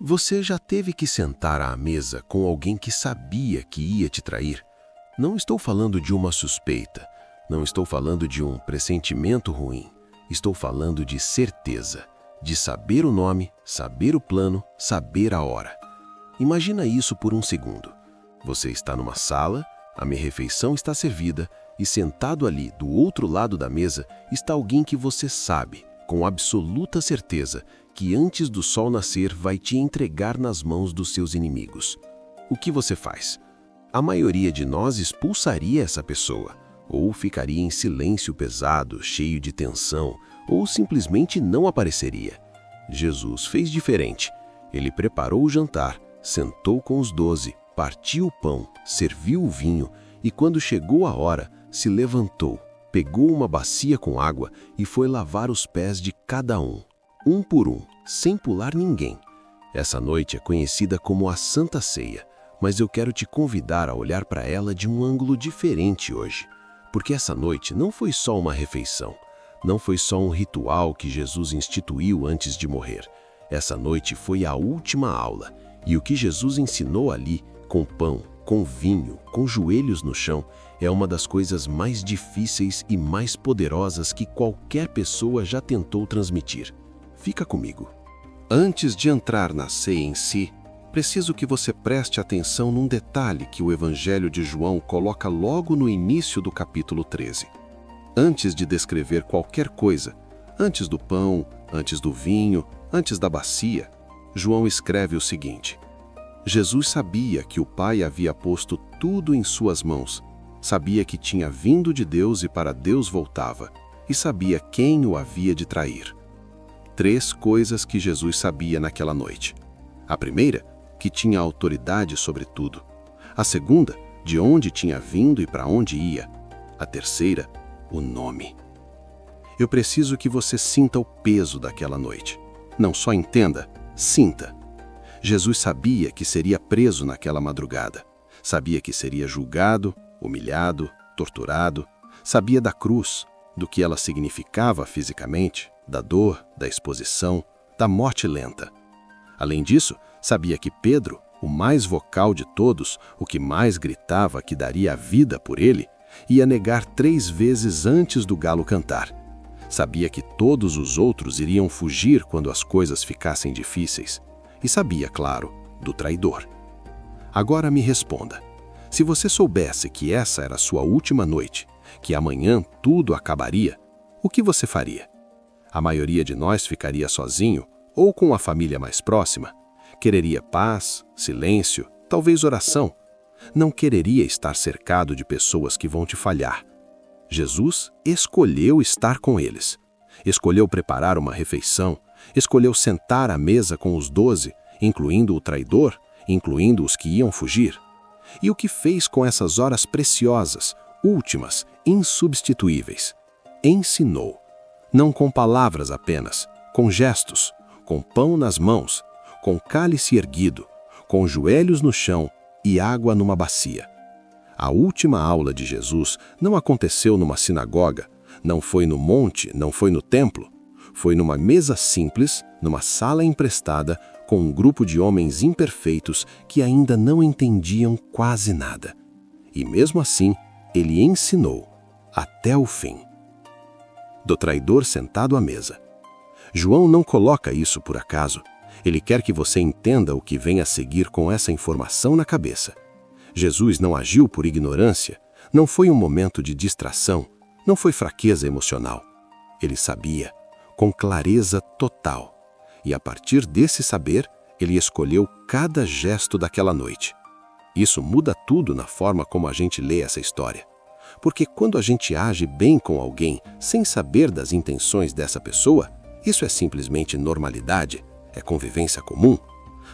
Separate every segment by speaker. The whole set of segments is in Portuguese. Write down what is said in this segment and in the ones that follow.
Speaker 1: Você já teve que sentar à mesa com alguém que sabia que ia te trair? Não estou falando de uma suspeita, não estou falando de um pressentimento ruim. Estou falando de certeza, de saber o nome, saber o plano, saber a hora. Imagina isso por um segundo. Você está numa sala, a minha refeição está servida e sentado ali, do outro lado da mesa, está alguém que você sabe, com absoluta certeza, que antes do sol nascer vai te entregar nas mãos dos seus inimigos. O que você faz? A maioria de nós expulsaria essa pessoa, ou ficaria em silêncio pesado, cheio de tensão, ou simplesmente não apareceria. Jesus fez diferente. Ele preparou o jantar, sentou com os 12, partiu o pão, serviu o vinho e, quando chegou a hora, se levantou, pegou uma bacia com água e foi lavar os pés de cada um por um, sem pular ninguém. Essa noite é conhecida como a Santa Ceia, mas eu quero te convidar a olhar para ela de um ângulo diferente hoje. Porque essa noite não foi só uma refeição, não foi só um ritual que Jesus instituiu antes de morrer. Essa noite foi a última aula, e o que Jesus ensinou ali, com pão, com vinho, com joelhos no chão, é uma das coisas mais difíceis e mais poderosas que qualquer pessoa já tentou transmitir. Fica comigo. Antes de entrar na ceia em si, preciso que você preste atenção num detalhe que o Evangelho de João coloca logo no início do capítulo 13. Antes de descrever qualquer coisa, antes do pão, antes do vinho, antes da bacia, João escreve o seguinte: Jesus sabia que o Pai havia posto tudo em suas mãos, sabia que tinha vindo de Deus e para Deus voltava, e sabia quem o havia de trair. 3 coisas que Jesus sabia naquela noite. A primeira, que tinha autoridade sobre tudo. A segunda, de onde tinha vindo e para onde ia. A terceira, o nome. Eu preciso que você sinta o peso daquela noite. Não só entenda, sinta. Jesus sabia que seria preso naquela madrugada. Sabia que seria julgado, humilhado, torturado. Sabia da cruz, do que ela significava fisicamente, da dor, da exposição, da morte lenta. Além disso, sabia que Pedro, o mais vocal de todos, o que mais gritava que daria a vida por ele, ia negar 3 vezes antes do galo cantar. Sabia que todos os outros iriam fugir quando as coisas ficassem difíceis. E sabia, claro, do traidor. Agora me responda. Se você soubesse que essa era a sua última noite, que amanhã tudo acabaria, o que você faria? A maioria de nós ficaria sozinho ou com a família mais próxima. Quereria paz, silêncio, talvez oração. Não quereria estar cercado de pessoas que vão te falhar. Jesus escolheu estar com eles. Escolheu preparar uma refeição. Escolheu sentar à mesa com os 12, incluindo o traidor, incluindo os que iam fugir. E o que fez com essas horas preciosas, últimas, insubstituíveis? Ensinou. Não com palavras apenas, com gestos, com pão nas mãos, com cálice erguido, com joelhos no chão e água numa bacia. A última aula de Jesus não aconteceu numa sinagoga, não foi no monte, não foi no templo. Foi numa mesa simples, numa sala emprestada, com um grupo de homens imperfeitos que ainda não entendiam quase nada. E mesmo assim, ele ensinou, até o fim. Do traidor sentado à mesa. João não coloca isso por acaso. Ele quer que você entenda o que vem a seguir com essa informação na cabeça. Jesus não agiu por ignorância, não foi um momento de distração, não foi fraqueza emocional. Ele sabia, com clareza total. E a partir desse saber, ele escolheu cada gesto daquela noite. Isso muda tudo na forma como a gente lê essa história. Porque quando a gente age bem com alguém, sem saber das intenções dessa pessoa, isso é simplesmente normalidade, é convivência comum.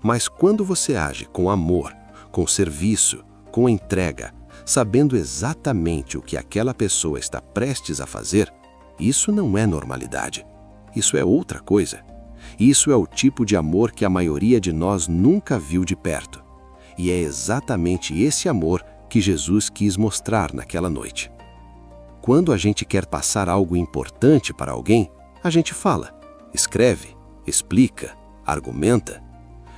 Speaker 1: Mas quando você age com amor, com serviço, com entrega, sabendo exatamente o que aquela pessoa está prestes a fazer, isso não é normalidade. Isso é outra coisa. Isso é o tipo de amor que a maioria de nós nunca viu de perto. E é exatamente esse amor que Jesus quis mostrar naquela noite. Quando a gente quer passar algo importante para alguém, a gente fala, escreve, explica, argumenta.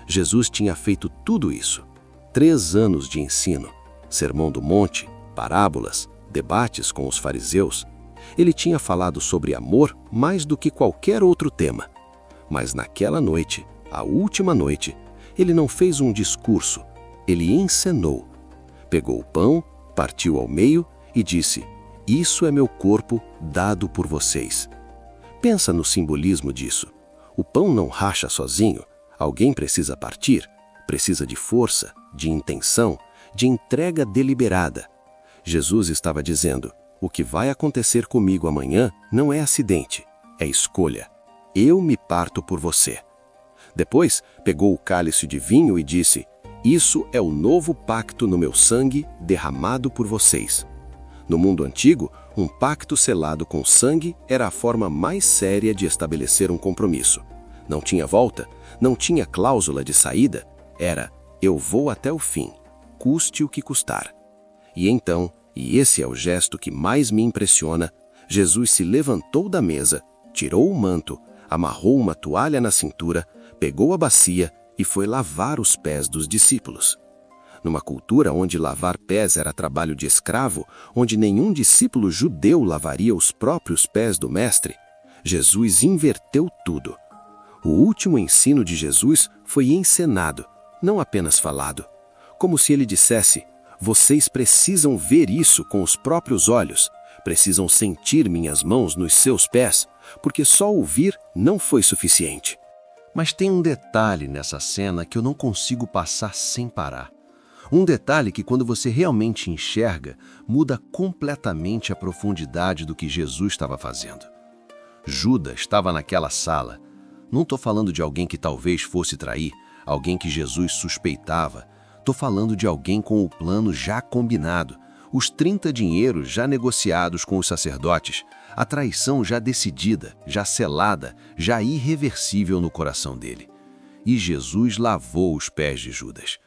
Speaker 1: Jesus tinha feito tudo isso. 3 anos de ensino, Sermão do Monte, parábolas, debates com os fariseus. Ele tinha falado sobre amor mais do que qualquer outro tema. Mas naquela noite, a última noite, ele não fez um discurso, ele encenou. Pegou o pão, partiu ao meio e disse: "Isso é meu corpo dado por vocês." Pensa no simbolismo disso. O pão não racha sozinho. Alguém precisa partir, precisa de força, de intenção, de entrega deliberada. Jesus estava dizendo: o que vai acontecer comigo amanhã não é acidente, é escolha. Eu me parto por você. Depois, pegou o cálice de vinho e disse: "Isso é o novo pacto no meu sangue derramado por vocês." No mundo antigo, um pacto selado com sangue era a forma mais séria de estabelecer um compromisso. Não tinha volta, não tinha cláusula de saída, era: eu vou até o fim, custe o que custar. E então, e esse é o gesto que mais me impressiona, Jesus se levantou da mesa, tirou o manto, amarrou uma toalha na cintura, pegou a bacia e foi lavar os pés dos discípulos. Numa cultura onde lavar pés era trabalho de escravo, onde nenhum discípulo judeu lavaria os próprios pés do mestre, Jesus inverteu tudo. O último ensino de Jesus foi encenado, não apenas falado. Como se ele dissesse: vocês precisam ver isso com os próprios olhos, precisam sentir minhas mãos nos seus pés, porque só ouvir não foi suficiente. Mas tem um detalhe nessa cena que eu não consigo passar sem parar. Um detalhe que, quando você realmente enxerga, muda completamente a profundidade do que Jesus estava fazendo. Judas estava naquela sala. Não estou falando de alguém que talvez fosse trair, alguém que Jesus suspeitava. Estou falando de alguém com o plano já combinado, os 30 dinheiros já negociados com os sacerdotes, a traição já decidida, já selada, já irreversível no coração dele. E Jesus lavou os pés de Judas.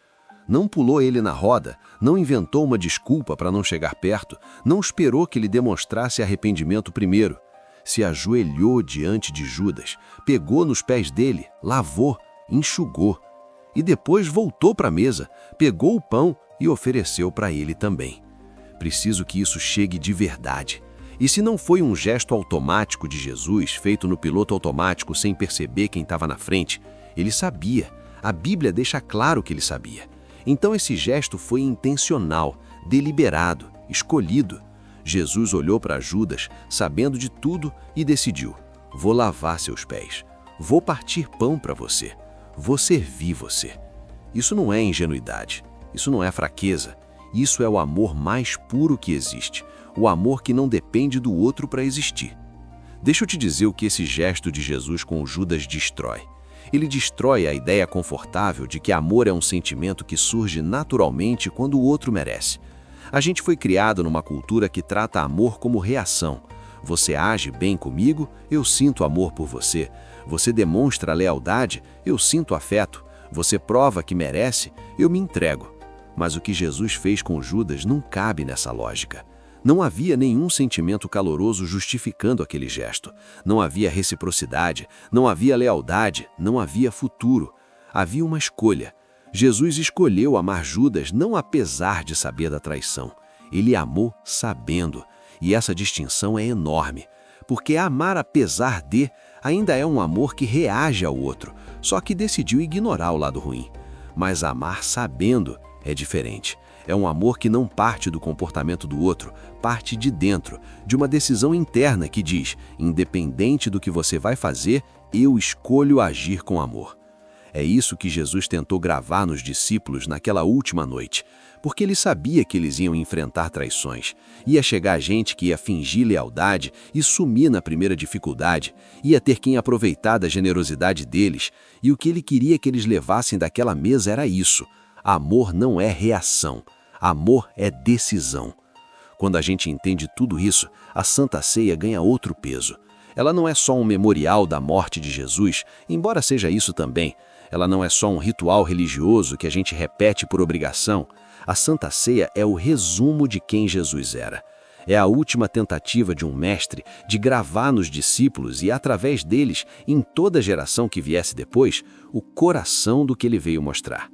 Speaker 1: Não pulou ele na roda, não inventou uma desculpa para não chegar perto, não esperou que ele demonstrasse arrependimento primeiro. Se ajoelhou diante de Judas, pegou nos pés dele, lavou, enxugou. E depois voltou para a mesa, pegou o pão e ofereceu para ele também. Preciso que isso chegue de verdade. E se não foi um gesto automático de Jesus, feito no piloto automático sem perceber quem estava na frente, ele sabia. A Bíblia deixa claro que ele sabia. Então esse gesto foi intencional, deliberado, escolhido. Jesus olhou para Judas, sabendo de tudo, e decidiu: vou lavar seus pés, vou partir pão para você, vou servir você. Isso não é ingenuidade, isso não é fraqueza, isso é o amor mais puro que existe, o amor que não depende do outro para existir. Deixa eu te dizer o que esse gesto de Jesus com Judas destrói. Ele destrói a ideia confortável de que amor é um sentimento que surge naturalmente quando o outro merece. A gente foi criado numa cultura que trata amor como reação. Você age bem comigo, eu sinto amor por você. Você demonstra lealdade, eu sinto afeto. Você prova que merece, eu me entrego. Mas o que Jesus fez com Judas não cabe nessa lógica. Não havia nenhum sentimento caloroso justificando aquele gesto. Não havia reciprocidade, não havia lealdade, não havia futuro. Havia uma escolha. Jesus escolheu amar Judas não apesar de saber da traição. Ele amou sabendo. E essa distinção é enorme. Porque amar apesar de ainda é um amor que reage ao outro, só que decidiu ignorar o lado ruim. Mas amar sabendo é diferente. É um amor que não parte do comportamento do outro, parte de dentro, de uma decisão interna que diz: independente do que você vai fazer, eu escolho agir com amor. É isso que Jesus tentou gravar nos discípulos naquela última noite, porque ele sabia que eles iam enfrentar traições. Ia chegar gente que ia fingir lealdade e sumir na primeira dificuldade, ia ter quem aproveitar da generosidade deles, e o que ele queria que eles levassem daquela mesa era isso: amor não é reação, amor é decisão. Quando a gente entende tudo isso, a Santa Ceia ganha outro peso. Ela não é só um memorial da morte de Jesus, embora seja isso também. Ela não é só um ritual religioso que a gente repete por obrigação. A Santa Ceia é o resumo de quem Jesus era.
Speaker 2: É a última tentativa de um mestre de gravar nos discípulos e, através deles, em toda geração que viesse depois, o coração do que ele veio mostrar.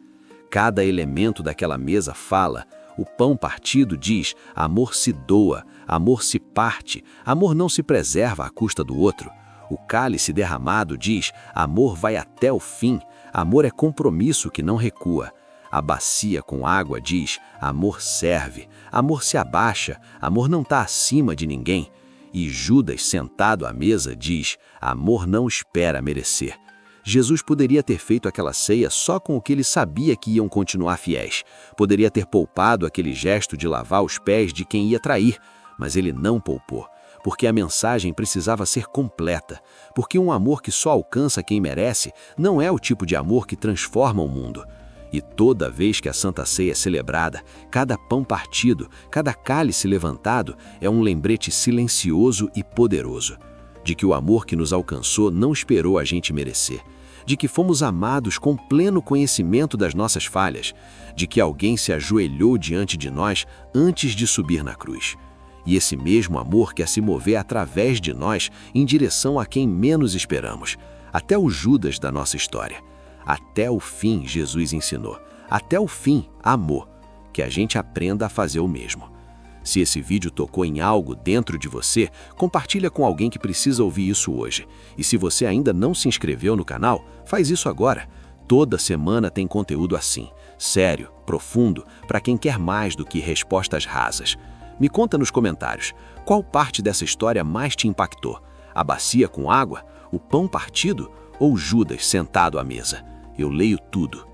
Speaker 2: Cada elemento daquela mesa fala. O pão partido diz: amor se doa, amor se parte, amor não se preserva à custa do outro. O cálice derramado diz: amor vai até o fim, amor é compromisso que não recua. A bacia com água diz: amor serve, amor se abaixa, amor não está acima de ninguém. E Judas, sentado à mesa, diz: amor não espera merecer. Jesus poderia ter feito aquela ceia só com o que ele sabia que iam continuar fiéis. Poderia ter poupado aquele gesto de lavar os pés de quem ia trair, mas ele não poupou, porque a mensagem precisava ser completa, porque um amor que só alcança quem merece não é o tipo de amor que transforma o mundo. E toda vez que a Santa Ceia é celebrada, cada pão partido, cada cálice levantado é um lembrete silencioso e poderoso, de que o amor que nos alcançou não esperou a gente merecer, de que fomos amados com pleno conhecimento das nossas falhas, de que alguém se ajoelhou diante de nós antes de subir na cruz. E esse mesmo amor quer se mover através de nós em direção a quem menos esperamos, até o Judas da nossa história. Até o fim, Jesus ensinou. Até o fim, amor. Que a gente aprenda a fazer o mesmo. Se esse vídeo tocou em algo dentro de você, compartilha com alguém que precisa ouvir isso hoje. E se você ainda não se inscreveu no canal, faz isso agora. Toda semana tem conteúdo assim, sério, profundo, para quem quer mais do que respostas rasas. Me conta nos comentários, qual parte dessa história mais te impactou? A bacia com água, o pão partido ou Judas sentado à mesa? Eu leio tudo